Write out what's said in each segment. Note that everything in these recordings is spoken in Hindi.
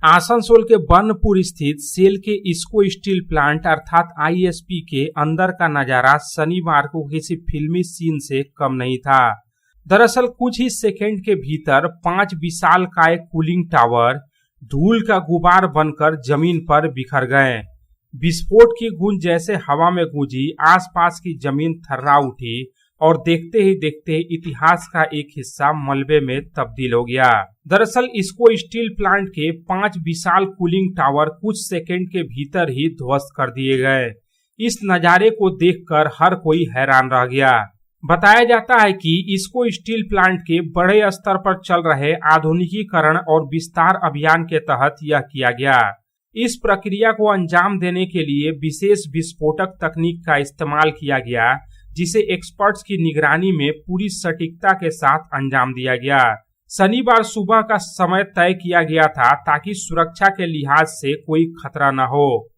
आसनसोल के बर्नपुर स्थित सेल के इस्को स्टील प्लांट अर्थात आईएसपी के अंदर का नजारा शनिवार को किसी फिल्मी सीन से कम नहीं था। दरअसल कुछ ही सेकंड के भीतर 5 विशालकाय कूलिंग टावर धूल का गुबार बनकर जमीन पर बिखर गए। विस्फोट की गूंज जैसे हवा में गूंजी, आसपास की जमीन थर्रा उठी और देखते ही देखते इतिहास का एक हिस्सा मलबे में तब्दील हो गया। दरअसल इस्को स्टील प्लांट के 5 विशाल कूलिंग टावर कुछ सेकंड के भीतर ही ध्वस्त कर दिए गए। इस नजारे को देखकर हर कोई हैरान रह गया। बताया जाता है कि इस्को स्टील प्लांट के बड़े स्तर पर चल रहे आधुनिकीकरण और विस्तार अभियान के तहत यह किया गया। इस प्रक्रिया को अंजाम देने के लिए विशेष विस्फोटक तकनीक का इस्तेमाल किया गया, जिसे एक्सपर्ट्स की निगरानी में पूरी सटीकता के साथ अंजाम दिया गया। शनिवार सुबह का समय तय किया गया था ताकि सुरक्षा के लिहाज से कोई खतरा न हो।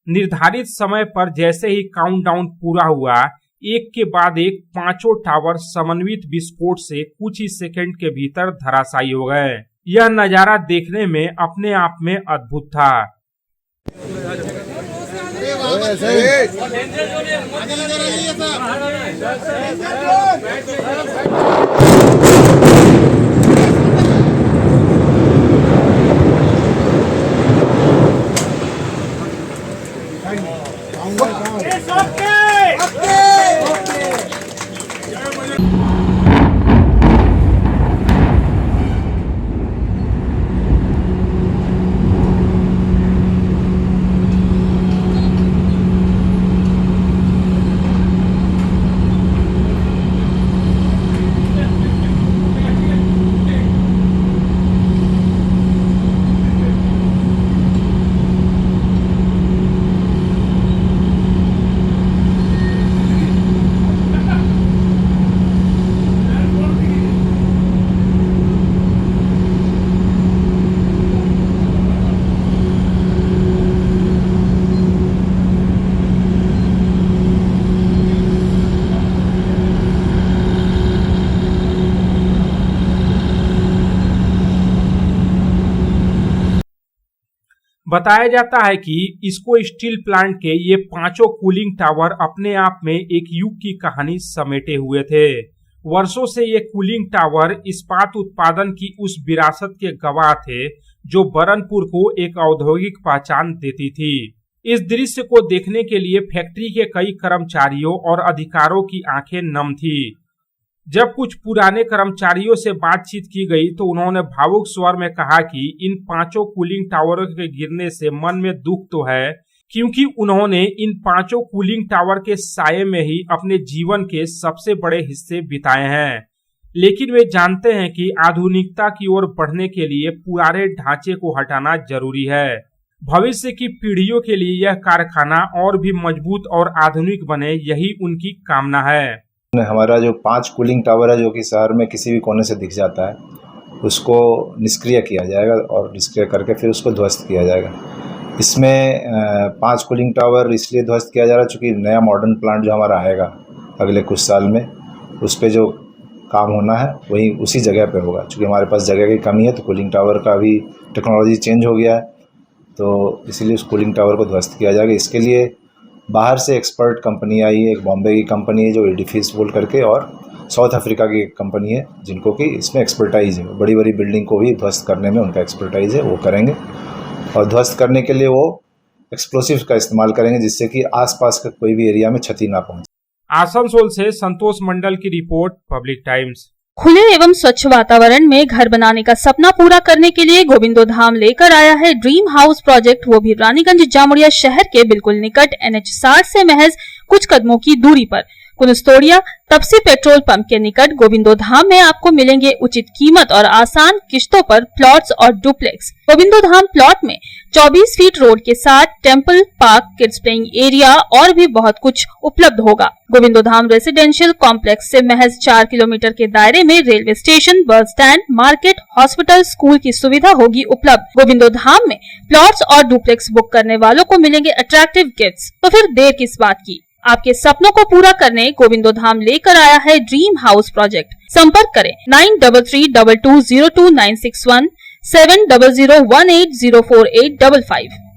निर्धारित समय पर जैसे ही काउंटडाउन पूरा हुआ, एक के बाद एक 5 टावर समन्वित विस्फोट से कुछ ही सेकंड के भीतर धराशायी हो गए। यह नजारा देखने में अपने आप में अद्भुत था। बताया जाता है कि इस्को स्टील प्लांट के ये 5 कूलिंग टावर अपने आप में एक युग की कहानी समेटे हुए थे। वर्षों से ये कूलिंग टावर इस्पात उत्पादन की उस विरासत के गवाह थे जो बरनपुर को एक औद्योगिक पहचान देती थी। इस दृश्य को देखने के लिए फैक्ट्री के कई कर्मचारियों और अधिकारियों की आंखें नम थी। जब कुछ पुराने कर्मचारियों से बातचीत की गई तो उन्होंने भावुक स्वर में कहा कि इन 5 कूलिंग टावरों के गिरने से मन में दुख तो है, क्योंकि उन्होंने इन 5 कूलिंग टावर के साये में ही अपने जीवन के सबसे बड़े हिस्से बिताए हैं। लेकिन वे जानते हैं कि आधुनिकता की ओर बढ़ने के लिए पुराने ढांचे को हटाना जरूरी है। भविष्य की पीढ़ियों के लिए यह कारखाना और भी मजबूत और आधुनिक बने, यही उनकी कामना है। हमारा जो 5 कूलिंग टावर है जो कि शहर में किसी भी कोने से दिख जाता है, उसको निष्क्रिय किया जाएगा और निष्क्रिय करके फिर उसको ध्वस्त किया जाएगा। इसमें 5 कूलिंग टावर इसलिए ध्वस्त किया जा रहा है चूँकि नया मॉडर्न प्लांट जो हमारा आएगा अगले कुछ साल में, उस पर जो काम होना है वही उसी जगह पे होगा। चूँकि हमारे पास जगह की कमी है तो कूलिंग टावर का भी टेक्नोलॉजी चेंज हो गया है, तो इसीलिए उस कूलिंग टावर को ध्वस्त किया जाएगा। इसके लिए बाहर से एक्सपर्ट कंपनी आई है, एक बॉम्बे की कंपनी है जो एडिफिस बोल करके, और साउथ अफ्रीका की एक कंपनी है जिनको कि इसमें एक्सपर्टाइज है। बड़ी बड़ी बिल्डिंग को भी ध्वस्त करने में उनका एक्सपर्टाइज है, वो करेंगे। और ध्वस्त करने के लिए वो एक्सप्लोसिव का इस्तेमाल करेंगे जिससे कि आसपास का कोई भी एरिया में क्षति ना पहुंचे। आसनसोल से संतोष मंडल की रिपोर्ट, पब्लिक टाइम्स। खुले एवं स्वच्छ वातावरण में घर बनाने का सपना पूरा करने के लिए गोविंदो धाम लेकर आया है ड्रीम हाउस प्रोजेक्ट, वो भी रानीगंज जामुड़िया शहर के बिल्कुल निकट NH 60 से महज कुछ कदमों की दूरी पर। कुनस्तोड़िया तपसी पेट्रोल पंप के निकट गोविंदो धाम में आपको मिलेंगे उचित कीमत और आसान किश्तों पर प्लॉट्स और डुप्लेक्स। गोविंदो धाम प्लॉट में 24 फीट रोड के साथ temple, park, kids playing area और भी बहुत कुछ उपलब्ध होगा। गोविंदो धाम रेसिडेंशियल कॉम्प्लेक्स से महज 4 किलोमीटर के दायरे में railway station, bus stand, market, hospital, school की सुविधा होगी उपलब्ध। गोविंदो धाम में प्लॉट्स और डुप्लेक्स बुक करने वालों को मिलेंगे अट्रैक्टिव गिफ्ट्स। तो फिर देर किस बात की, आपके सपनों को पूरा करने गोविंदो धाम लेकर आया है ड्रीम हाउस प्रोजेक्ट। संपर्क करें 9332202961, 7001804855।